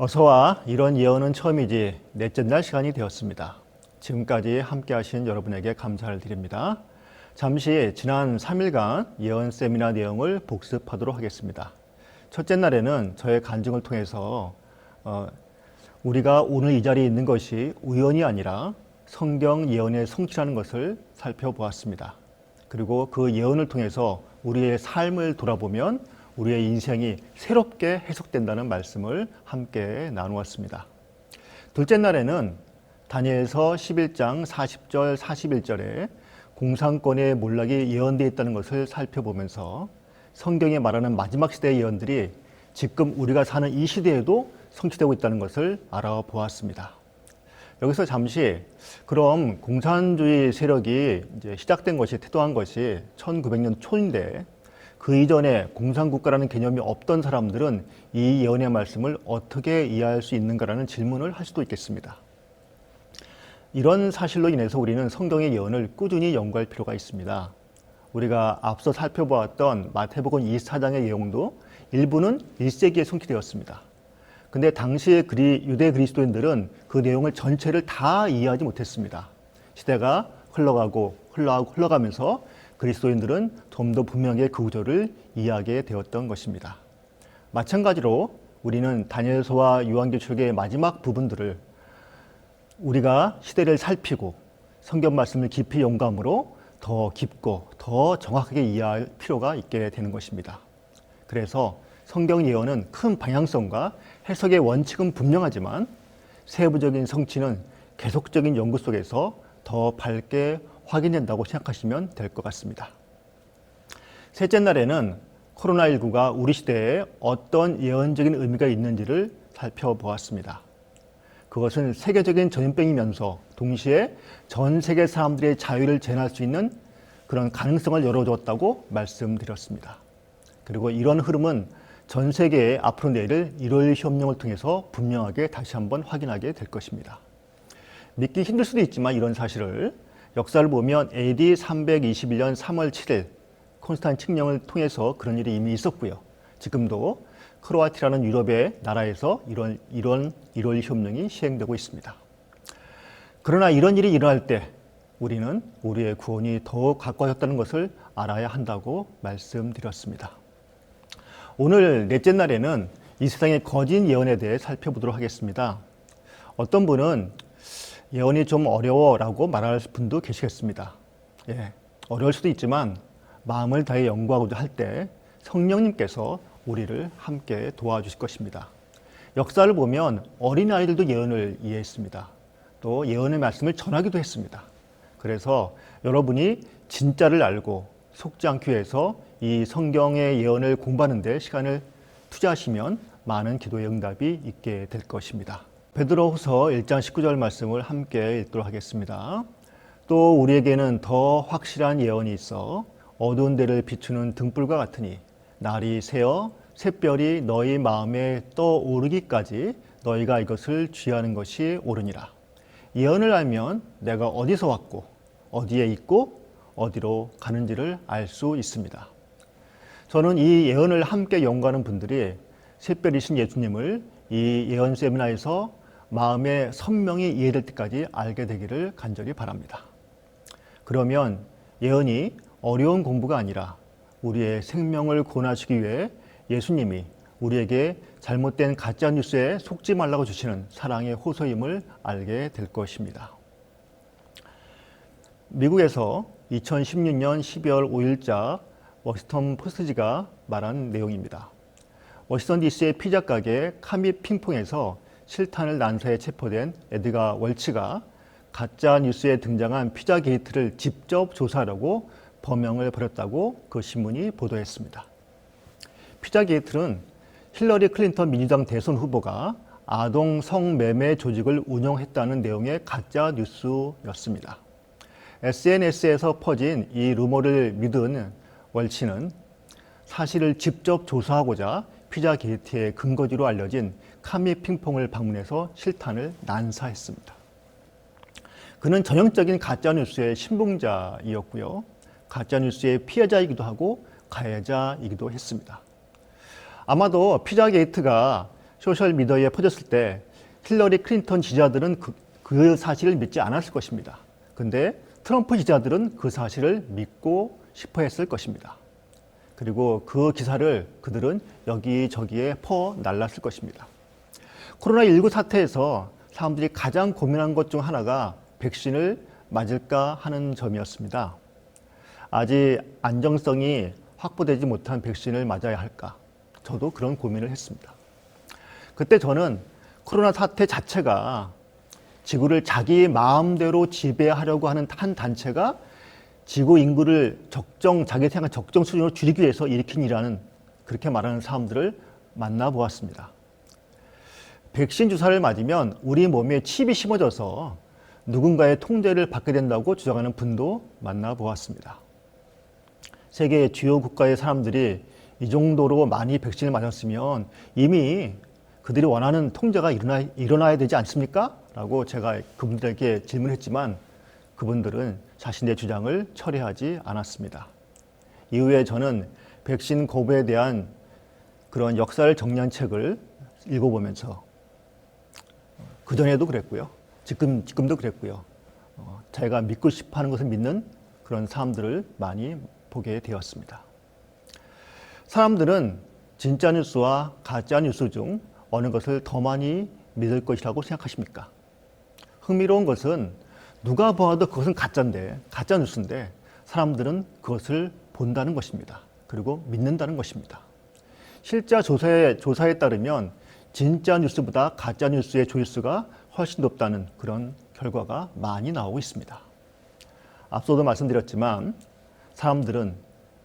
어서와. 이런 예언은 처음이지 넷째 날 시간이 되었습니다. 지금까지 함께 하신 여러분에게 감사를 드립니다. 잠시 지난 3일간 예언 세미나 내용을 복습하도록 하겠습니다. 첫째 날에는 저의 간증을 통해서 우리가 오늘 이 자리에 있는 것이 우연이 아니라 성경 예언의 성취라는 것을 살펴보았습니다. 그리고 그 예언을 통해서 우리의 삶을 돌아보면 우리의 인생이 새롭게 해석된다는 말씀을 함께 나누었습니다. 둘째 날에는 다니엘서 11장 40절 41절에 공산권의 몰락이 예언되어 있다는 것을 살펴보면서 성경에 말하는 마지막 시대의 예언들이 지금 우리가 사는 이 시대에도 성취되고 있다는 것을 알아보았습니다. 여기서 잠시 그럼 공산주의 세력이 이제 시작된 것이 태동한 것이 1900년 초인데 그 이전에 공산국가라는 개념이 없던 사람들은 이 예언의 말씀을 어떻게 이해할 수 있는가라는 질문을 할 수도 있겠습니다. 이런 사실로 인해서 우리는 성경의 예언을 꾸준히 연구할 필요가 있습니다. 우리가 앞서 살펴보았던 마태복음 24장의 내용도 일부는 1세기에 성취되었습니다. 근데 당시의 유대 그리스도인들은 그 내용을 전체를 다 이해하지 못했습니다. 시대가 흘러가면서 그리스도인들은 좀 더 분명하게 그 구조를 이해하게 되었던 것입니다. 마찬가지로 우리는 다니엘서와 요한계시록의 마지막 부분들을 우리가 시대를 살피고 성경 말씀을 깊이 연구함으로 더 깊고 더 정확하게 이해할 필요가 있게 되는 것입니다. 그래서 성경 예언은 큰 방향성과 해석의 원칙은 분명하지만 세부적인 성취는 계속적인 연구 속에서 더 밝게 확인된다고 생각하시면 될 것 같습니다. 셋째 날에는 코로나19가 우리 시대에 어떤 예언적인 의미가 있는지를 살펴보았습니다. 그것은 세계적인 전염병이면서 동시에 전 세계 사람들의 자유를 제한할 수 있는 그런 가능성을 열어주었다고 말씀드렸습니다. 그리고 이런 흐름은 전 세계에 앞으로 내릴 1월 협령을 통해서 분명하게 다시 한번 확인하게 될 것입니다. 믿기 힘들 수도 있지만 이런 사실을 역사를 보면 AD 321년 3월 7일 콘스탄틴 칙령을 통해서 그런 일이 이미 있었고요. 지금도 크로아티아라는 유럽의 나라에서 이런 1월 협령이 시행되고 있습니다. 그러나 이런 일이 일어날 때 우리는 우리의 구원이 더욱 가까워졌다는 것을 알아야 한다고 말씀드렸습니다. 오늘 넷째 날에는 이 세상의 거짓 예언에 대해 살펴보도록 하겠습니다. 어떤 분은 예언이 좀 어려워라고 말할 분도 계시겠습니다. 어려울 수도 있지만 마음을 다해 연구하고자 할 때 성령님께서 우리를 함께 도와주실 것입니다. 역사를 보면 어린아이들도 예언을 이해했습니다. 또 예언의 말씀을 전하기도 했습니다. 그래서 여러분이 진짜를 알고 속지 않기 위해서 이 성경의 예언을 공부하는 데 시간을 투자하시면 많은 기도의 응답이 있게 될 것입니다. 베드로후서 1장 19절 말씀을 함께 읽도록 하겠습니다. 또 우리에게는 더 확실한 예언이 있어 어두운 데를 비추는 등불과 같으니 날이 새어 샛별이 너희 마음에 떠오르기까지 너희가 이것을 취하는 것이 옳으니라. 예언을 알면 내가 어디서 왔고 어디에 있고 어디로 가는지를 알 수 있습니다. 저는 이 예언을 함께 연구하는 분들이 샛별이신 예수님을 이 예언 세미나에서 마음에 선명히 이해될 때까지 알게 되기를 간절히 바랍니다. 그러면 예언이 어려운 공부가 아니라 우리의 생명을 구원하시기 위해 예수님이 우리에게 잘못된 가짜 뉴스에 속지 말라고 주시는 사랑의 호소임을 알게 될 것입니다. 미국에서 2016년 12월 5일자 워싱턴 포스트지가 말한 내용입니다. 워싱턴 DC의 피자 가게 카미 핑퐁에서 실탄을 난사해 체포된 에드가 월치가 가짜 뉴스에 등장한 피자 게이트를 직접 조사하려고 범행을 벌였다고 그 신문이 보도했습니다. 피자 게이트는 힐러리 클린턴 민주당 대선 후보가 아동 성매매 조직을 운영했다는 내용의 가짜 뉴스였습니다. SNS에서 퍼진 이 루머를 믿은 월치는 사실을 직접 조사하고자 피자 게이트의 근거지로 알려진 카미 핑퐁을 방문해서 실탄을 난사했습니다. 그는 전형적인 가짜뉴스의 신봉자이었고요. 가짜뉴스의 피해자이기도 하고 가해자이기도 했습니다. 아마도 피자 게이트가 소셜미디어에 퍼졌을 때 힐러리 클린턴 지지자들은 그 사실을 믿지 않았을 것입니다. 근데 트럼프 지지자들은 그 사실을 믿고 싶어 했을 것입니다. 그리고 그 기사를 그들은 여기저기에 퍼날랐을 것입니다. 코로나19 사태에서 사람들이 가장 고민한 것 중 하나가 백신을 맞을까 하는 점이었습니다. 아직 안정성이 확보되지 못한 백신을 맞아야 할까? 저도 그런 고민을 했습니다. 그때 저는 코로나 사태 자체가 지구를 자기 마음대로 지배하려고 하는 한 단체가 지구 인구를 자기 생각 적정 수준으로 줄이기 위해서 일으킨 일이라는 그렇게 말하는 사람들을 만나보았습니다. 백신 주사를 맞으면 우리 몸에 칩이 심어져서 누군가의 통제를 받게 된다고 주장하는 분도 만나보았습니다. 세계 주요 국가의 사람들이 이 정도로 많이 백신을 맞았으면 이미 그들이 원하는 통제가 일어나야 되지 않습니까? 라고 제가 그분들에게 질문했지만 그분들은 자신의 주장을 철회하지 않았습니다. 이후에 저는 백신 거부에 대한 그런 역사를 정리한 책을 읽어보면서 그전에도 그랬고요. 지금도 그랬고요. 자기가 믿고 싶어 하는 것을 믿는 그런 사람들을 많이 보게 되었습니다. 사람들은 진짜 뉴스와 가짜 뉴스 중 어느 것을 더 많이 믿을 것이라고 생각하십니까? 흥미로운 것은 누가 봐도 그것은 가짜 뉴스인데 사람들은 그것을 본다는 것입니다. 그리고 믿는다는 것입니다. 실제 조사에 따르면 진짜 뉴스보다 가짜 뉴스의 조회수가 훨씬 높다는 그런 결과가 많이 나오고 있습니다. 앞서도 말씀드렸지만 사람들은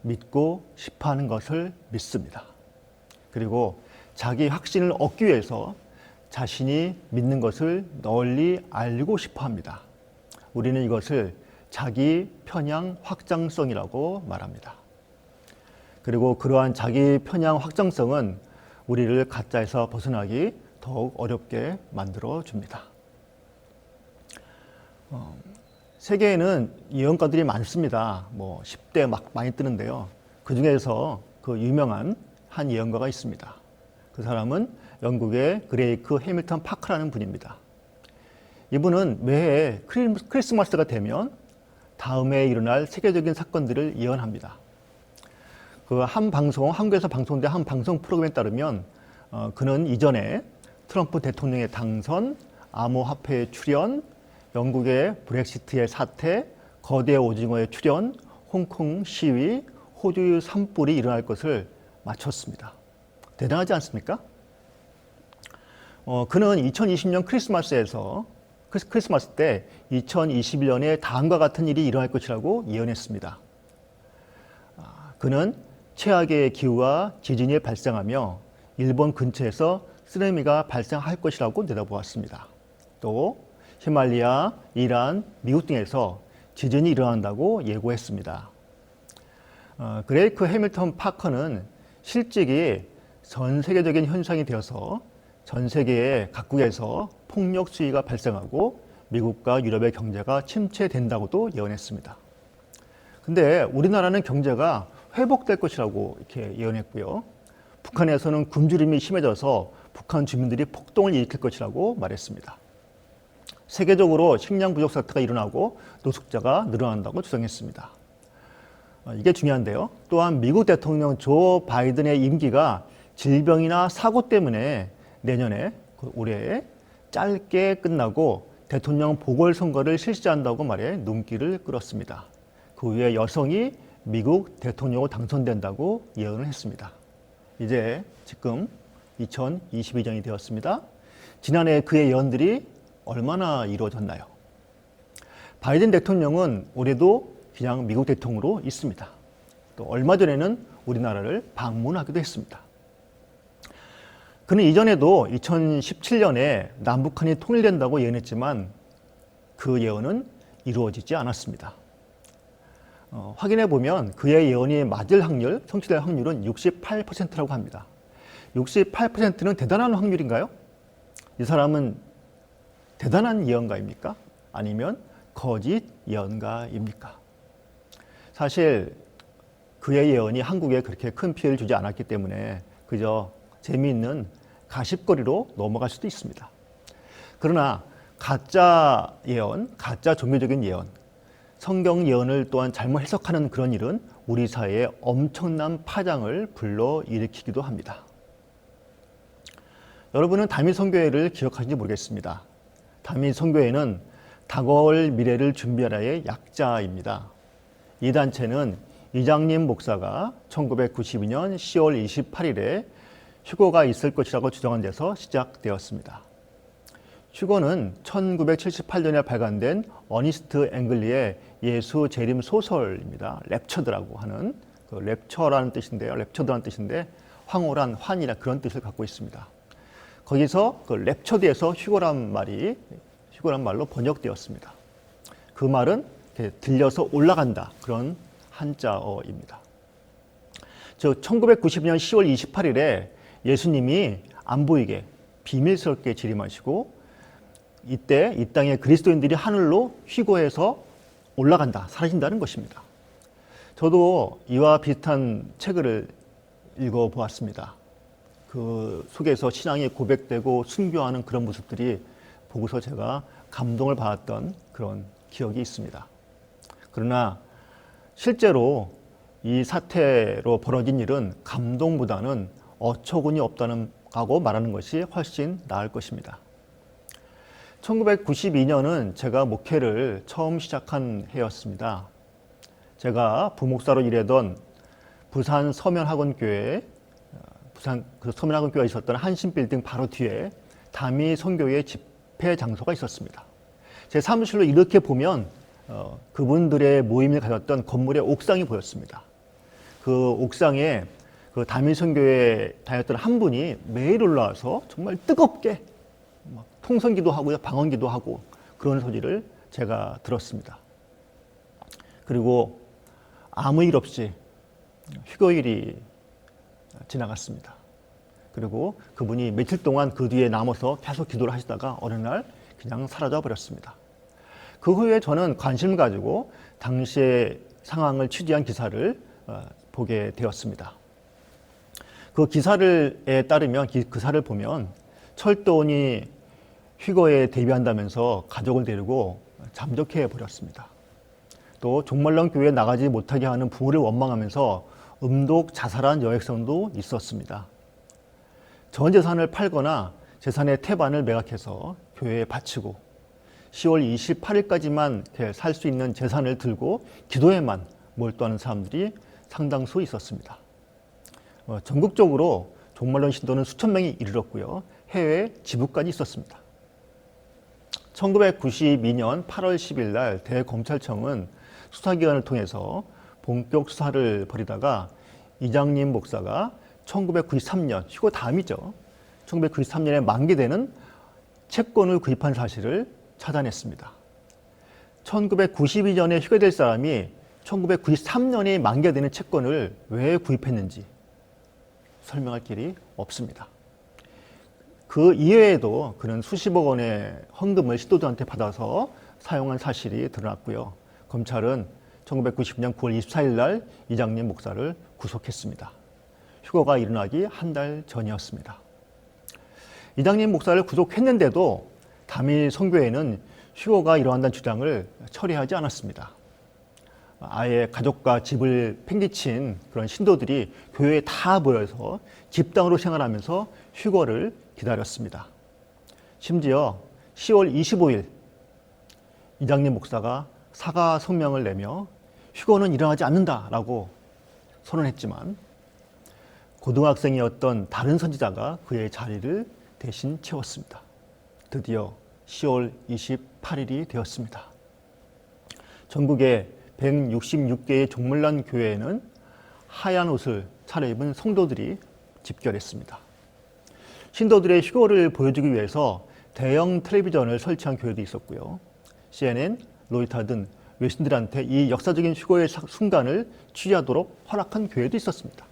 믿고 싶어하는 것을 믿습니다. 그리고 자기 확신을 얻기 위해서 자신이 믿는 것을 널리 알고 싶어합니다. 우리는 이것을 자기 편향 확장성이라고 말합니다. 그리고 그러한 자기 편향 확장성은 우리를 가짜에서 벗어나기 더욱 어렵게 만들어 줍니다. 세계에는 예언가들이 많습니다. 10대 막 많이 뜨는데요. 그 중에서 그 유명한 한 예언가가 있습니다. 그 사람은 영국의 그레이크 해밀턴 파크라는 분입니다. 이분은 매해 크리스마스가 되면 다음에 일어날 세계적인 사건들을 예언합니다. 한국에서 방송된 한 방송 프로그램에 따르면 그는 이전에 트럼프 대통령의 당선, 암호화폐의 출현, 영국의 브렉시트의 사태, 거대 오징어의 출현, 홍콩 시위, 호주 산불이 일어날 것을 맞췄습니다. 대단하지 않습니까? 그는 2020년 크리스마스 때 2021년에 다음과 같은 일이 일어날 것이라고 예언했습니다. 그는 최악의 기후와 지진이 발생하며 일본 근처에서 쓰나미가 발생할 것이라고 내다보았습니다. 또 히말리아, 이란, 미국 등에서 지진이 일어난다고 예고했습니다. 그레이크 해밀턴 파커는 실직이 전 세계적인 현상이 되어서 전 세계의 각국에서 폭력 수위가 발생하고 미국과 유럽의 경제가 침체된다고도 예언했습니다. 근데 우리나라는 경제가 회복될 것이라고 이렇게 예언했고요. 북한에서는 굶주림이 심해져서 북한 주민들이 폭동을 일으킬 것이라고 말했습니다. 세계적으로 식량 부족 사태가 일어나고 노숙자가 늘어난다고 주장했습니다. 이게 중요한데요. 또한 미국 대통령 조 바이든의 임기가 질병이나 사고 때문에 내년에 올해 짧게 끝나고 대통령 보궐선거를 실시한다고 말해 눈길을 끌었습니다. 그 후에 여성이 미국 대통령으로 당선된다고 예언을 했습니다. 이제 지금 2022년이 되었습니다. 지난해 그의 예언들이 얼마나 이루어졌나요? 바이든 대통령은 올해도 그냥 미국 대통령으로 있습니다. 또 얼마 전에는 우리나라를 방문하기도 했습니다. 그는 이전에도 2017년에 남북한이 통일된다고 예언했지만 그 예언은 이루어지지 않았습니다. 확인해 보면 그의 예언이 맞을 확률, 성취될 확률은 68%라고 합니다. 68%는 대단한 확률인가요? 이 사람은 대단한 예언가입니까? 아니면 거짓 예언가입니까? 사실 그의 예언이 한국에 그렇게 큰 피해를 주지 않았기 때문에 그저 재미있는 가십거리로 넘어갈 수도 있습니다. 그러나 가짜 예언, 가짜 종교적인 예언, 성경 예언을 또한 잘못 해석하는 그런 일은 우리 사회에 엄청난 파장을 불러일으키기도 합니다. 여러분은 다윗 선교회를 기억하시는지 모르겠습니다. 다윗 선교회는 다가올 미래를 준비하라의 약자입니다. 이 단체는 이장님 목사가 1992년 10월 28일에 휴거가 있을 것이라고 주장한 데서 시작되었습니다. 휴거는 1978년에 발간된 어니스트 앵글리의 예수 재림 소설입니다. 랩처드라고 하는 그 랩처라는 뜻인데요. 랩처드라는 뜻인데 황홀한 환이라 그런 뜻을 갖고 있습니다. 거기서 그 랩처드에서 휴거란 말로 번역되었습니다. 그 말은 들려서 올라간다 그런 한자어입니다. 1990년 10월 28일에 예수님이 안 보이게 비밀스럽게 재림하시고 이때 이 땅의 그리스도인들이 하늘로 휴거해서 올라간다, 사라진다는 것입니다. 저도 이와 비슷한 책을 읽어보았습니다. 그 속에서 신앙이 고백되고 순교하는 그런 모습들이 보고서 제가 감동을 받았던 그런 기억이 있습니다. 그러나 실제로 이 사태로 벌어진 일은 감동보다는 어처구니 없다고 말하는 것이 훨씬 나을 것입니다. 1992년은 제가 목회를 처음 시작한 해였습니다. 제가 부목사로 일하던 부산 서면학원교회, 부산 그 서면학원교회에 있었던 한신빌딩 바로 뒤에 다미 선교회 집회 장소가 있었습니다. 제 사무실로 이렇게 보면 그분들의 모임을 가졌던 건물의 옥상이 보였습니다. 그 옥상에 그 다미 선교회에 다녔던 한 분이 매일 올라와서 정말 뜨겁게 통성기도 하고 방언기도 하고 그런 소리를 제가 들었습니다. 그리고 아무 일 없이 휴거일이 지나갔습니다. 그리고 그분이 며칠 동안 그 뒤에 남아서 계속 기도를 하시다가 어느 날 그냥 사라져 버렸습니다. 그 후에 저는 관심을 가지고 당시의 상황을 취재한 기사를 보게 되었습니다. 그 기사에 따르면 그 기사를 보면 철도원이 휴거에 대비한다면서 가족을 데리고 잠적해 버렸습니다. 또 종말론 교회에 나가지 못하게 하는 부모를 원망하면서 음독 자살한 여학생도 있었습니다. 전 재산을 팔거나 재산의 태반을 매각해서 교회에 바치고 10월 28일까지만 살 수 있는 재산을 들고 기도에만 몰두하는 사람들이 상당수 있었습니다. 전국적으로 종말론 신도는 수천 명이 이르렀고요. 해외 지부까지 있었습니다. 1992년 8월 10일 날 대검찰청은 수사기관을 통해서 본격 수사를 벌이다가 이장님 목사가 1993년, 휴거 다음이죠. 1993년에 만기되는 채권을 구입한 사실을 찾아냈습니다. 1992년에 휴거될 사람이 1993년에 만기가 되는 채권을 왜 구입했는지 설명할 길이 없습니다. 그 이외에도 그는 수십억 원의 헌금을 신도들한테 받아서 사용한 사실이 드러났고요. 검찰은 1990년 9월 24일 날 이장님 목사를 구속했습니다. 휴거가 일어나기 한 달 전이었습니다. 이장님 목사를 구속했는데도 다미 선교회는 휴거가 일어난다는 주장을 처리하지 않았습니다. 아예 가족과 집을 팽개친 그런 신도들이 교회에 다 모여서 집단으로 생활하면서 휴거를 기다렸습니다. 심지어 10월 25일 이장님 목사가 사과 성명을 내며 휴거는 일어나지 않는다라고 선언했지만 고등학생이었던 다른 선지자가 그의 자리를 대신 채웠습니다. 드디어 10월 28일이 되었습니다. 전국의 166개의 종물난 교회에는 하얀 옷을 차려입은 성도들이 집결했습니다. 신도들의 휴거를 보여주기 위해서 대형 텔레비전을 설치한 교회도 있었고요. CNN, 로이터 등 외신들한테 이 역사적인 휴거의 순간을 취재하도록 허락한 교회도 있었습니다.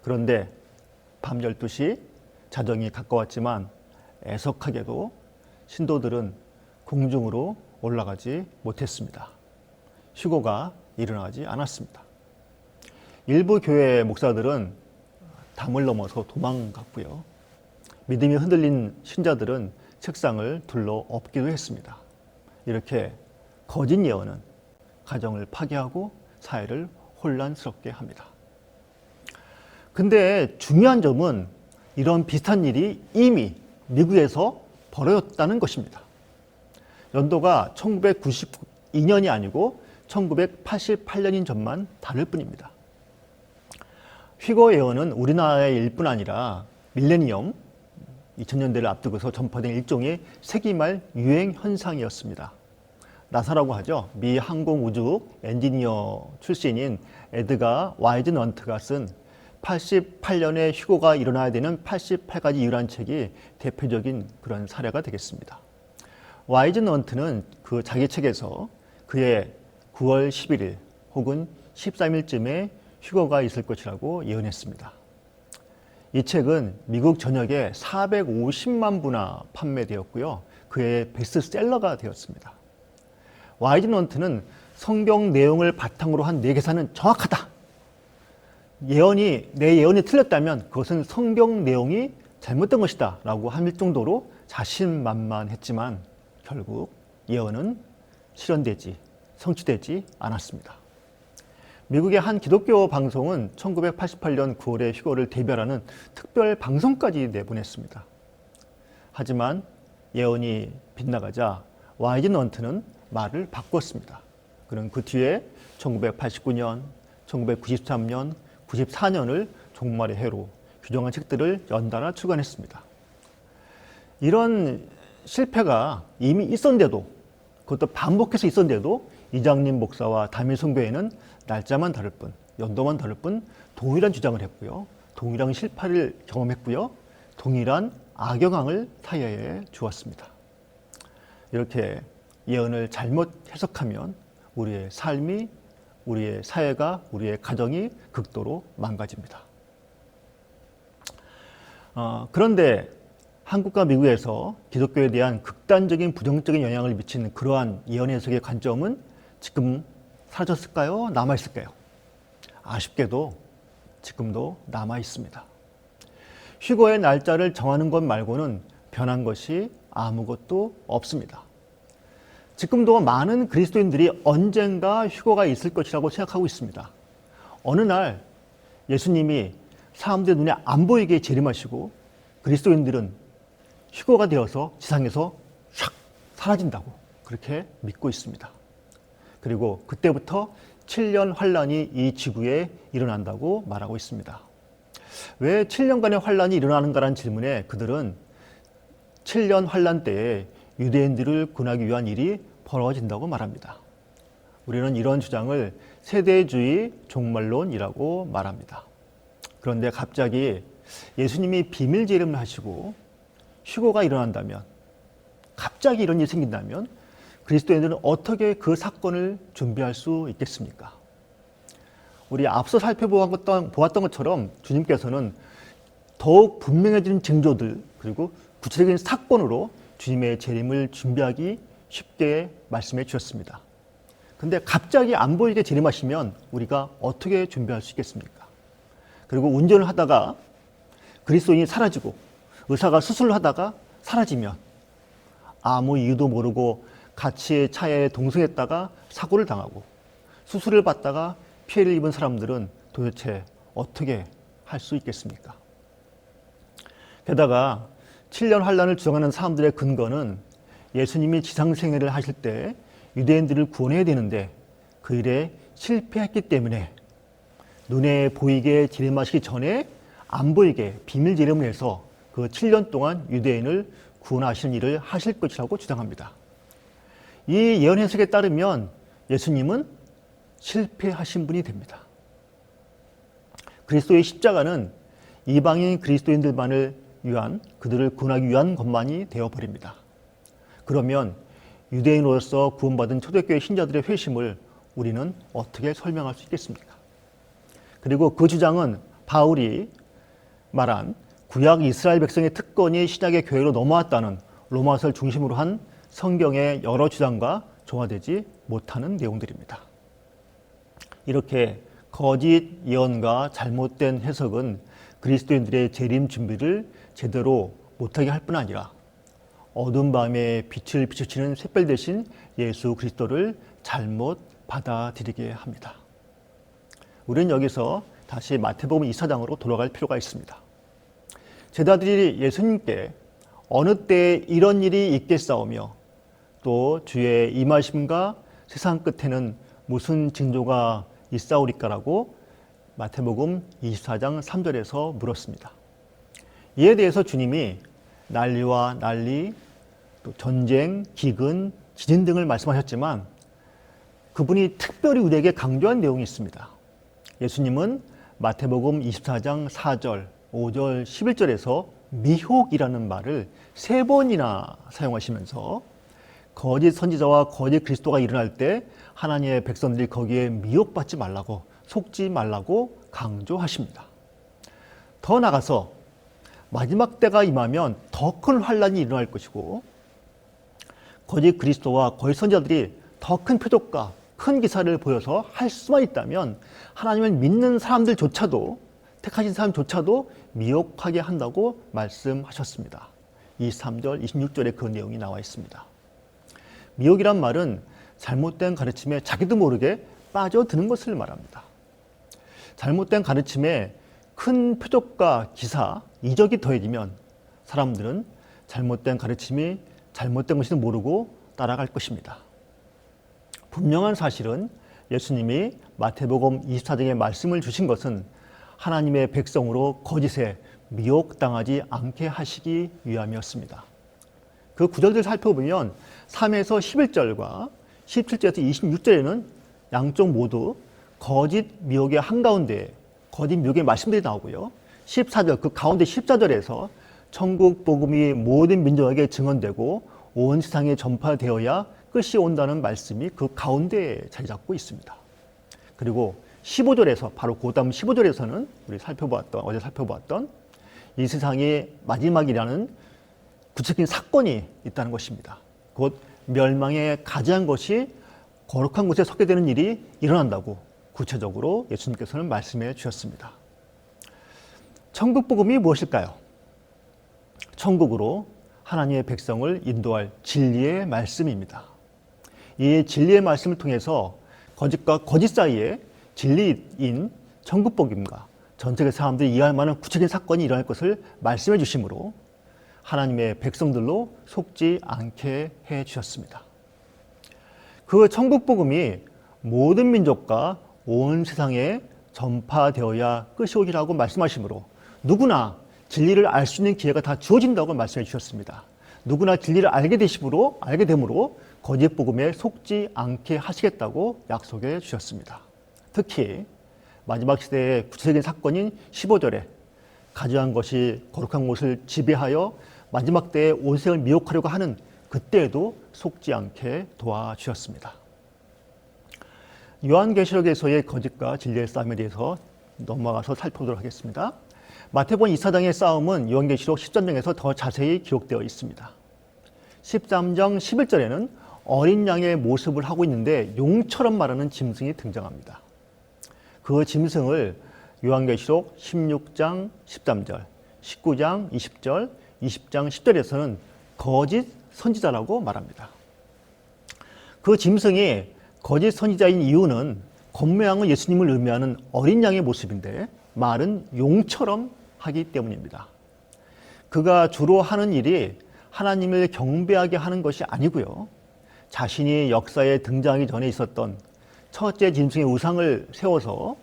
그런데 밤 12시 자정이 가까웠지만 애석하게도 신도들은 궁중으로 올라가지 못했습니다. 휴거가 일어나지 않았습니다. 일부 교회 목사들은 담을 넘어서 도망갔고요. 믿음이 흔들린 신자들은 책상을 둘러 엎기도 했습니다. 이렇게 거짓 예언은 가정을 파괴하고 사회를 혼란스럽게 합니다. 근데 중요한 점은 이런 비슷한 일이 이미 미국에서 벌어졌다는 것입니다. 연도가 1992년이 아니고 1988년인 점만 다를 뿐입니다. 휘거 예언은 우리나라의 일뿐 아니라 밀레니엄 2000년대를 앞두고서 전파된 일종의 세기말 유행 현상이었습니다. 나사라고 하죠. 미 항공우주 엔지니어 출신인 에드가 와이즈넌트가 쓴 88년에 휴거가 일어나야 되는 88가지 이유란 책이 대표적인 그런 사례가 되겠습니다. 와이즈넌트는 그 자기 책에서 그의 9월 11일 혹은 13일쯤에 휴거가 있을 것이라고 예언했습니다. 이 책은 미국 전역에 450만 부나 판매되었고요. 그의 베스트셀러가 되었습니다. 와이즈넌트는 성경 내용을 바탕으로 한 내 계산은 정확하다. 내 예언이 틀렸다면 그것은 성경 내용이 잘못된 것이다 라고 할 정도로 자신만만했지만 결국 예언은 성취되지 않았습니다. 미국의 한 기독교 방송은 1988년 9월에 휴거를 대별하는 특별 방송까지 내보냈습니다. 하지만 예언이 빗나가자 와이즈넌트는 말을 바꿨습니다. 그는 그 뒤에 1989년, 1993년, 94년을 종말의 해로 규정한 책들을 연달아 출간했습니다. 이런 실패가 이미 있었는데도, 그것도 반복해서 있었는데도 이장림 목사와 담임선교회는 날짜만 다를 뿐, 연도만 다를 뿐 동일한 주장을 했고요. 동일한 실패를 경험했고요. 동일한 악영향을 사회에 주었습니다. 이렇게 예언을 잘못 해석하면 우리의 삶이, 우리의 사회가, 우리의 가정이 극도로 망가집니다. 그런데 한국과 미국에서 기독교에 대한 극단적인 부정적인 영향을 미치는 그러한 예언 해석의 관점은 지금 사라졌을까요? 남아있을까요? 아쉽게도 지금도 남아있습니다. 휴거의 날짜를 정하는 것 말고는 변한 것이 아무것도 없습니다. 지금도 많은 그리스도인들이 언젠가 휴거가 있을 것이라고 생각하고 있습니다. 어느 날 예수님이 사람들의 눈에 안 보이게 재림하시고 그리스도인들은 휴거가 되어서 지상에서 샥 사라진다고 그렇게 믿고 있습니다. 그리고 그때부터 7년 환란이 이 지구에 일어난다고 말하고 있습니다. 왜 7년간의 환란이 일어나는가라는 질문에 그들은 7년 환란 때에 유대인들을 구원하기 위한 일이 벌어진다고 말합니다. 우리는 이런 주장을 세대주의 종말론이라고 말합니다. 그런데 갑자기 예수님이 비밀 재림을 하시고 휴거가 일어난다면, 갑자기 이런 일이 생긴다면 그리스도인들은 어떻게 그 사건을 준비할 수 있겠습니까? 우리 앞서 살펴보았던 것처럼 주님께서는 더욱 분명해지는 징조들 그리고 구체적인 사건으로 주님의 재림을 준비하기 쉽게 말씀해 주셨습니다. 그런데 갑자기 안 보이게 재림하시면 우리가 어떻게 준비할 수 있겠습니까? 그리고 운전을 하다가 그리스도인이 사라지고 의사가 수술을 하다가 사라지면 아무 이유도 모르고 같이 차에 동승했다가 사고를 당하고 수술을 받다가 피해를 입은 사람들은 도대체 어떻게 할 수 있겠습니까? 게다가 7년 환란을 주장하는 사람들의 근거는 예수님이 지상생애를 하실 때 유대인들을 구원해야 되는데 그 일에 실패했기 때문에 눈에 보이게 재림하시기 전에 안 보이게 비밀 재림을 해서 그 7년 동안 유대인을 구원하시는 일을 하실 것이라고 주장합니다. 이 예언 해석에 따르면 예수님은 실패하신 분이 됩니다. 그리스도의 십자가는 이방인 그리스도인들만을 위한, 그들을 구원하기 위한 것만이 되어버립니다. 그러면 유대인으로서 구원받은 초대교회 신자들의 회심을 우리는 어떻게 설명할 수 있겠습니까? 그리고 그 주장은 바울이 말한 구약 이스라엘 백성의 특권이 신약의 교회로 넘어왔다는 로마서를 중심으로 한 성경의 여러 주장과 조화되지 못하는 내용들입니다. 이렇게 거짓 예언과 잘못된 해석은 그리스도인들의 재림 준비를 제대로 못하게 할 뿐 아니라 어두운 밤에 빛을 비추시는 샛별 대신 예수 그리스도를 잘못 받아들이게 합니다. 우리는 여기서 다시 마태복음 24장으로 돌아갈 필요가 있습니다. 제자들이 예수님께 어느 때에 이런 일이 있겠사오며 또 주의 임하심과 세상 끝에는 무슨 징조가 있사오리까라고 마태복음 24장 3절에서 물었습니다. 이에 대해서 주님이 난리와 난리, 또 전쟁, 기근, 지진 등을 말씀하셨지만 그분이 특별히 우리에게 강조한 내용이 있습니다. 예수님은 마태복음 24장 4절, 5절, 11절에서 미혹이라는 말을 3번이나 사용하시면서 거짓 선지자와 거짓 그리스도가 일어날 때 하나님의 백성들이 거기에 미혹받지 말라고, 속지 말라고 강조하십니다. 더 나아가서 마지막 때가 임하면 더 큰 환란이 일어날 것이고 거짓 그리스도와 거짓 선지자들이 더 큰 표적과 큰 기사를 보여서 할 수만 있다면 하나님을 믿는 사람들조차도, 택하신 사람조차도 미혹하게 한다고 말씀하셨습니다. 23절, 26절에 그 내용이 나와 있습니다. 미혹이란 말은 잘못된 가르침에 자기도 모르게 빠져드는 것을 말합니다. 잘못된 가르침에 큰 표적과 기사, 이적이 더해지면 사람들은 잘못된 가르침이 잘못된 것인지 모르고 따라갈 것입니다. 분명한 사실은 예수님이 마태복음 24장에 말씀을 주신 것은 하나님의 백성으로 거짓에 미혹당하지 않게 하시기 위함이었습니다. 그 구절들 살펴보면 3에서 11절과 17절에서 26절에는 양쪽 모두 거짓 미혹의 한가운데 거짓 미혹의 말씀들이 나오고요. 14절, 그 가운데 14절에서 천국 복음이 모든 민족에게 증언되고 온 세상에 전파되어야 끝이 온다는 말씀이 그 가운데에 자리 잡고 있습니다. 그리고 15절에서, 바로 그 다음 15절에서는 우리 어제 살펴보았던 이 세상의 마지막이라는 구체적인 사건이 있다는 것입니다. 곧 멸망에 가장 것이 거룩한 곳에 서게 되는 일이 일어난다고 구체적으로 예수님께서는 말씀해 주셨습니다. 천국 복음이 무엇일까요? 천국으로 하나님의 백성을 인도할 진리의 말씀입니다. 이 진리의 말씀을 통해서 거짓과 거짓 사이에 진리인 천국 복음과 전 세계 사람들이 이해할 만한 구체적인 사건이 일어날 것을 말씀해 주심으로 하나님의 백성들로 속지 않게 해 주셨습니다. 그 천국 복음이 모든 민족과 온 세상에 전파되어야 끝이 오리라고 말씀하시므로 누구나 진리를 알 수 있는 기회가 다 주어진다고 말씀해 주셨습니다. 누구나 진리를 알게 됨으로 거짓 복음에 속지 않게 하시겠다고 약속해 주셨습니다. 특히 마지막 시대의 구체적인 사건인 15절에 가증한 것이 거룩한 곳을 지배하여 마지막 때에 온 세상을 미혹하려고 하는 그때에도 속지 않게 도와주셨습니다. 요한계시록에서의 거짓과 진리의 싸움에 대해서 넘어가서 살펴보도록 하겠습니다. 마태복음 24장의 싸움은 요한계시록 13장에서 더 자세히 기록되어 있습니다. 13장 11절에는 어린 양의 모습을 하고 있는데 용처럼 말하는 짐승이 등장합니다. 그 짐승을 요한계시록 16장 13절, 19장 20절, 20장 10절에서는 거짓 선지자라고 말합니다. 그 짐승이 거짓 선지자인 이유는 겉모양은 예수님을 의미하는 어린 양의 모습인데 말은 용처럼 하기 때문입니다. 그가 주로 하는 일이 하나님을 경배하게 하는 것이 아니고요. 자신이 역사에 등장하기 전에 있었던 첫째 짐승의 우상을 세워서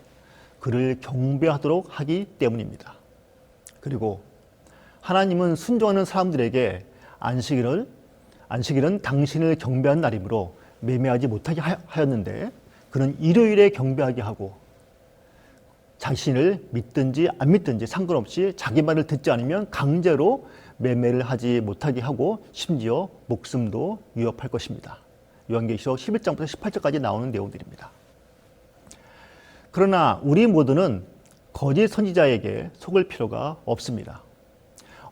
그를 경배하도록 하기 때문입니다. 그리고 하나님은 순종하는 사람들에게 안식일은 당신을 경배한 날이므로 매매하지 못하게 하였는데 그는 일요일에 경배하게 하고 자신을 믿든지 안 믿든지 상관없이 자기 말을 듣지 않으면 강제로 매매를 하지 못하게 하고 심지어 목숨도 위협할 것입니다. 요한계시록 11장부터 18절까지 나오는 내용들입니다. 그러나 우리 모두는 거짓 선지자에게 속을 필요가 없습니다.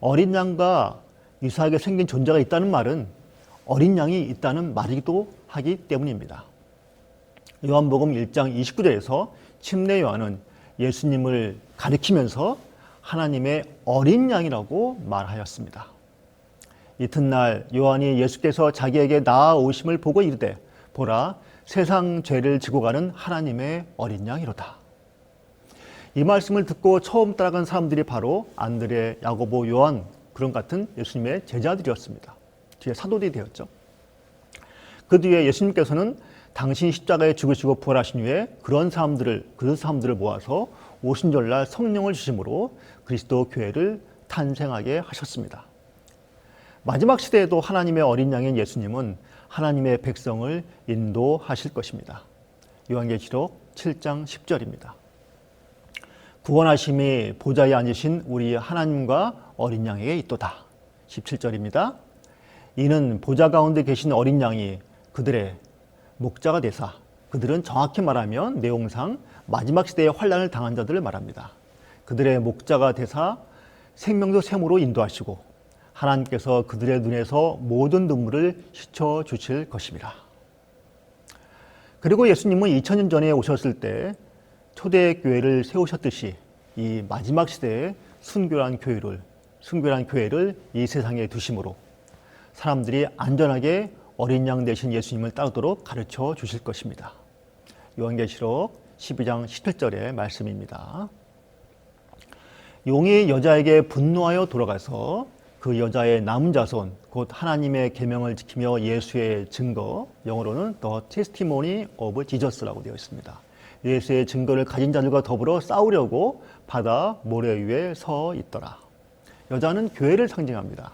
어린 양과 유사하게 생긴 존재가 있다는 말은 어린 양이 있다는 말이기도 하기 때문입니다. 요한복음 1장 29절에서 침례 요한은 예수님을 가리키면서 하나님의 어린 양이라고 말하였습니다. 이튿날 요한이 예수께서 자기에게 나아오심을 보고 이르되 보라 세상 죄를 지고 가는 하나님의 어린 양이로다. 이 말씀을 듣고 처음 따라간 사람들이 바로 안드레, 야고보, 요한 그런 같은 예수님의 제자들이었습니다. 뒤에 사도들이 되었죠. 그 뒤에 예수님께서는 당신이 십자가에 죽으시고 부활하신 후에 그 사람들을 모아서 오순절날 성령을 주심으로 그리스도 교회를 탄생하게 하셨습니다. 마지막 시대에도 하나님의 어린 양인 예수님은 하나님의 백성을 인도하실 것입니다. 요한계시록 7장 10절입니다. 구원하심이 보좌에 앉으신 우리 하나님과 어린 양에게 있도다. 17절입니다. 이는 보좌 가운데 계신 어린 양이 그들의 목자가 되사, 그들은 정확히 말하면 내용상 마지막 시대에 환난을 당한 자들을 말합니다. 그들의 목자가 되사 생명도 샘으로 인도하시고 하나님께서 그들의 눈에서 모든 눈물을 씻어 주실 것입니다. 그리고 예수님은 2000년 전에 오셨을 때 초대교회를 세우셨듯이 이 마지막 시대에 순교한 교회를 이 세상에 두심으로 사람들이 안전하게 어린 양 되신 예수님을 따르도록 가르쳐 주실 것입니다. 요한계시록 12장 17절의 말씀입니다. 용이 여자에게 분노하여 돌아가서 그 여자의 남은 자손 곧 하나님의 계명을 지키며 예수의 증거, 영어로는 The Testimony of Jesus라고 되어 있습니다. 예수의 증거를 가진 자들과 더불어 싸우려고 바다 모래 위에 서 있더라. 여자는 교회를 상징합니다.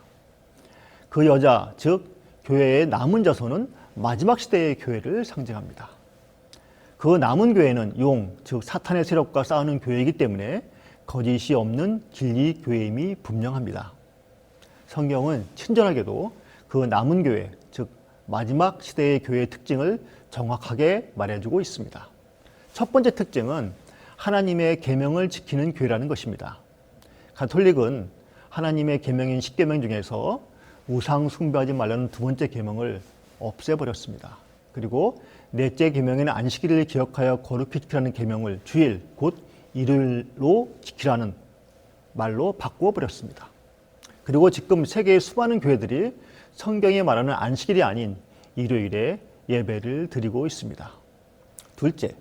그 여자, 즉 교회의 남은 자손은 마지막 시대의 교회를 상징합니다. 그 남은 교회는 즉 사탄의 세력과 싸우는 교회이기 때문에 거짓이 없는 진리 교회임이 분명합니다. 성경은 친절하게도 그 남은 교회, 즉 마지막 시대의 교회의 특징을 정확하게 말해주고 있습니다. 첫 번째 특징은 하나님의 계명을 지키는 교회라는 것입니다. 가톨릭은 하나님의 계명인 10계명 중에서 우상 숭배하지 말라는 두 번째 계명을 없애버렸습니다. 그리고 넷째 계명인 안식일을 기억하여 거룩히 지키라는 계명을 주일, 곧 일요일로 지키라는 말로 바꾸어 버렸습니다. 그리고 지금 세계의 수많은 교회들이 성경에 말하는 안식일이 아닌 일요일에 예배를 드리고 있습니다. 둘째,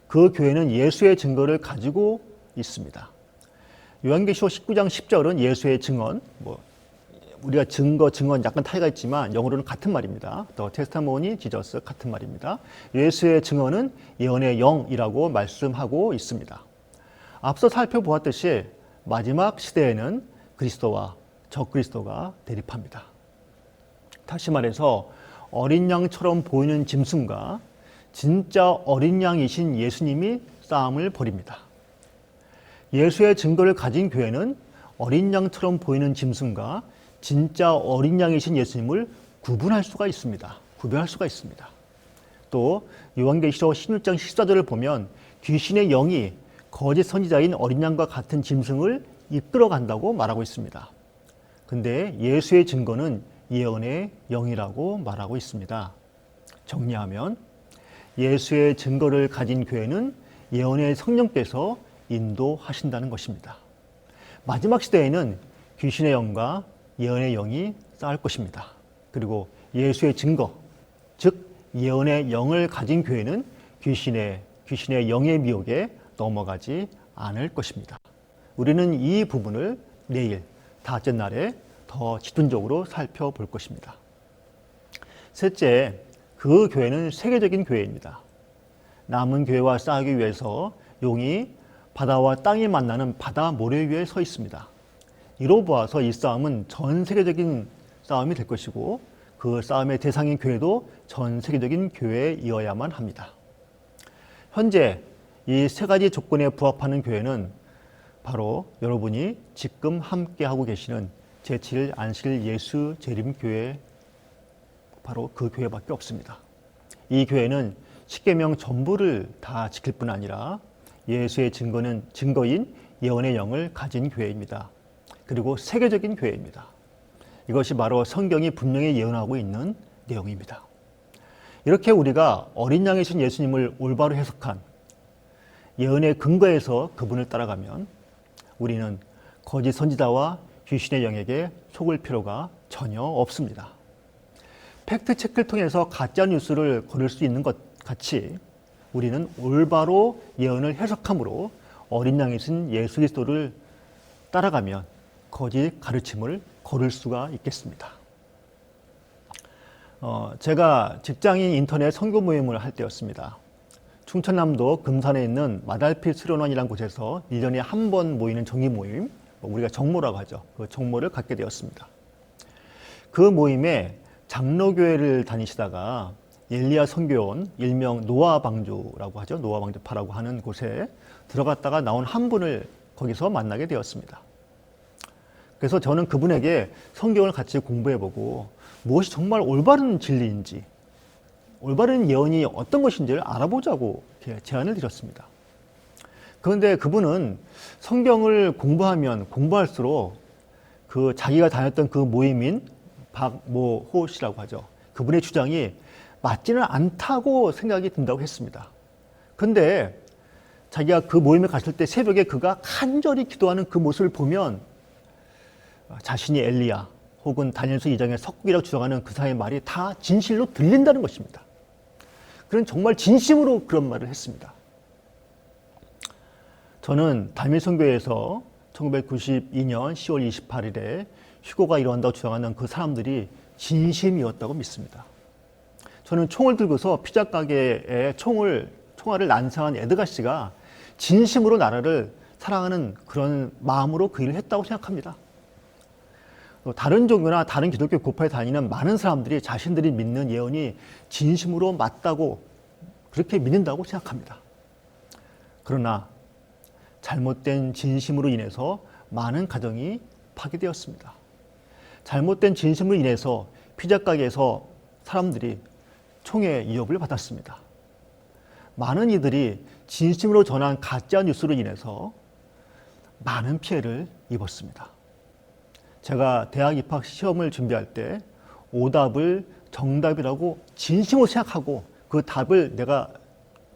그 교회는 예수의 증거를 가지고 있습니다. 요한계시록 19장 10절은 예수의 증언, 우리가 증언 약간 차이가 있지만 영어로는 같은 말입니다. The Testimony Jesus 같은 말입니다. 예수의 증언은 예언의 영이라고 말씀하고 있습니다. 앞서 살펴보았듯이 마지막 시대에는 그리스도와 적그리스도가 대립합니다. 다시 말해서 어린 양처럼 보이는 짐승과 진짜 어린 양이신 예수님이 싸움을 벌입니다. 예수의 증거를 가진 교회는 어린 양처럼 보이는 짐승과 진짜 어린 양이신 예수님을 구분할 수가 있습니다. 구별할 수가 있습니다. 또 요한계시록 16장 14절을 보면 귀신의 영이 거짓 선지자인 어린 양과 같은 짐승을 이끌어 간다고 말하고 있습니다. 근데 예수의 증거는 예언의 영이라고 말하고 있습니다. 정리하면 예수의 증거를 가진 교회는 예언의 성령께서 인도하신다는 것입니다. 마지막 시대에는 귀신의 영과 예언의 영이 싸울 것입니다. 그리고 예수의 증거, 즉 예언의 영을 가진 교회는 귀신의 영의 미혹에 넘어가지 않을 것입니다. 우리는 이 부분을 내일 다섯째 날에 더 집중적으로 살펴볼 것입니다. 셋째, 그 교회는 세계적인 교회입니다. 남은 교회와 싸우기 위해서 용이 바다와 땅이 만나는 바다 모래 위에 서 있습니다. 이로 보아서 이 싸움은 전 세계적인 싸움이 될 것이고 그 싸움의 대상인 교회도 전 세계적인 교회이어야만 합니다. 현재 이 세 가지 조건에 부합하는 교회는 바로 여러분이 지금 함께하고 계시는 제7일 안식일 예수 재림교회, 바로 그 교회밖에 없습니다. 이 교회는 10계명 전부를 다 지킬 뿐 아니라 예수의 증거인 예언의 영을 가진 교회입니다. 그리고 세계적인 교회입니다. 이것이 바로 성경이 분명히 예언하고 있는 내용입니다. 이렇게 우리가 어린 양이신 예수님을 올바로 해석한 예언의 근거에서 그분을 따라가면 우리는 거짓 선지자와 귀신의 영에게 속을 필요가 전혀 없습니다. 팩트체크를 통해서 가짜 뉴스를 고를 수 있는 것 같이 우리는 올바로 예언을 해석함으로 어린 양이신 예수 그리스도를 따라가면 거짓 가르침을 고를 수가 있겠습니다. 제가 직장인 인터넷 선교 모임을 할 때였습니다. 충청남도 금산에 있는 마달필 수련원이라는 곳에서 1년에 한 번 모이는 정기 모임, 우리가 정모라고 하죠. 그 정모를 갖게 되었습니다. 그 모임에 장로교회를 다니시다가 엘리야 선교원, 일명 노아 방주라고 하죠. 노아 방주파라고 하는 곳에 들어갔다가 나온 한 분을 거기서 만나게 되었습니다. 그래서 저는 그분에게 성경을 같이 공부해보고 무엇이 정말 올바른 진리인지, 올바른 예언이 어떤 것인지를 알아보자고 이렇게 제안을 드렸습니다. 그런데 그분은 성경을 공부하면 공부할수록 그 자기가 다녔던 그 모임인 박모호 씨라고 하죠. 그분의 주장이 맞지는 않다고 생각이 든다고 했습니다. 그런데 자기가 그 모임에 갔을 때 새벽에 그가 간절히 기도하는 그 모습을 보면 자신이 엘리야 혹은 다니엘서 2장의 석국이라고 주장하는 그 사람의 말이 다 진실로 들린다는 것입니다. 그는 정말 진심으로 그런 말을 했습니다. 저는 담일선교회에서 1992년 10월 28일에 휴거가 일어난다고 주장하는 그 사람들이 진심이었다고 믿습니다. 저는 총을 들고서 피자 가게에 총알을 난사한 에드가 씨가 진심으로 나라를 사랑하는 그런 마음으로 그 일을 했다고 생각합니다. 다른 종교나 다른 기독교 교파에 다니는 많은 사람들이 자신들이 믿는 예언이 진심으로 맞다고 그렇게 믿는다고 생각합니다. 그러나 잘못된 진심으로 인해서 많은 가정이 파괴되었습니다. 잘못된 진심으로 인해서 피자 가게에서 사람들이 총의 위협을 받았습니다. 많은 이들이 진심으로 전한 가짜 뉴스로 인해서 많은 피해를 입었습니다. 제가 대학 입학 시험을 준비할 때 오답을 정답이라고 진심으로 생각하고 그 답을 내가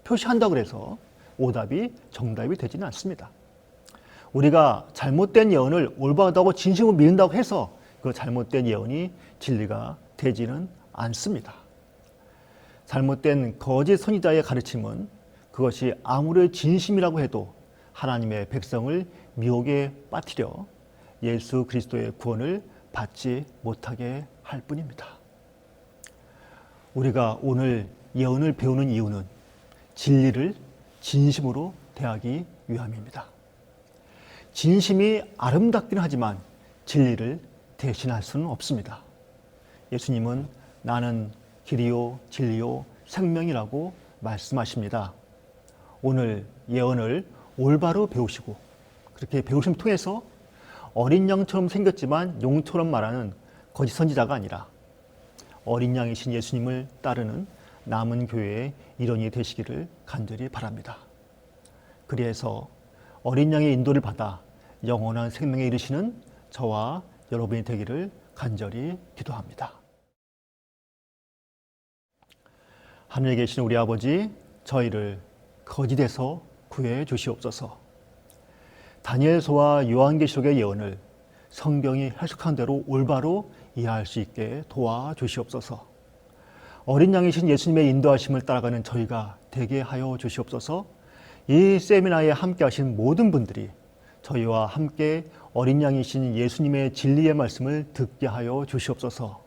표시한다고 해서 오답이 정답이 되지는 않습니다. 우리가 잘못된 예언을 올바르다고 진심으로 믿는다고 해서 그 잘못된 예언이 진리가 되지는 않습니다. 잘못된 거짓 선지자의 가르침은 그것이 아무리 진심이라고 해도 하나님의 백성을 미혹에 빠뜨려 예수 그리스도의 구원을 받지 못하게 할 뿐입니다. 우리가 오늘 예언을 배우는 이유는 진리를 진심으로 대하기 위함입니다. 진심이 아름답기는 하지만 진리를 대신할 수는 없습니다. 예수님은 나는 길이요 진리요 생명이라고 말씀하십니다. 오늘 예언을 올바로 배우시고 그렇게 배우심을 통해서 어린 양처럼 생겼지만 용처럼 말하는 거짓 선지자가 아니라 어린 양이신 예수님을 따르는 남은 교회의 일원이 되시기를 간절히 바랍니다. 그리해서 어린 양의 인도를 받아 영원한 생명에 이르시는 저와 여러분이 되기를 간절히 기도합니다. 하늘에 계신 우리 아버지, 저희를 거짓에서 구해 주시옵소서. 다니엘서와 요한계시록의 예언을 성경이 해석한 대로 올바로 이해할 수 있게 도와주시옵소서. 어린 양이신 예수님의 인도하심을 따라가는 저희가 되게 하여 주시옵소서. 이 세미나에 함께 하신 모든 분들이 저희와 함께 어린 양이신 예수님의 진리의 말씀을 듣게 하여 주시옵소서.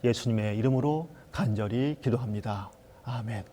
예수님의 이름으로 간절히 기도합니다. 아멘.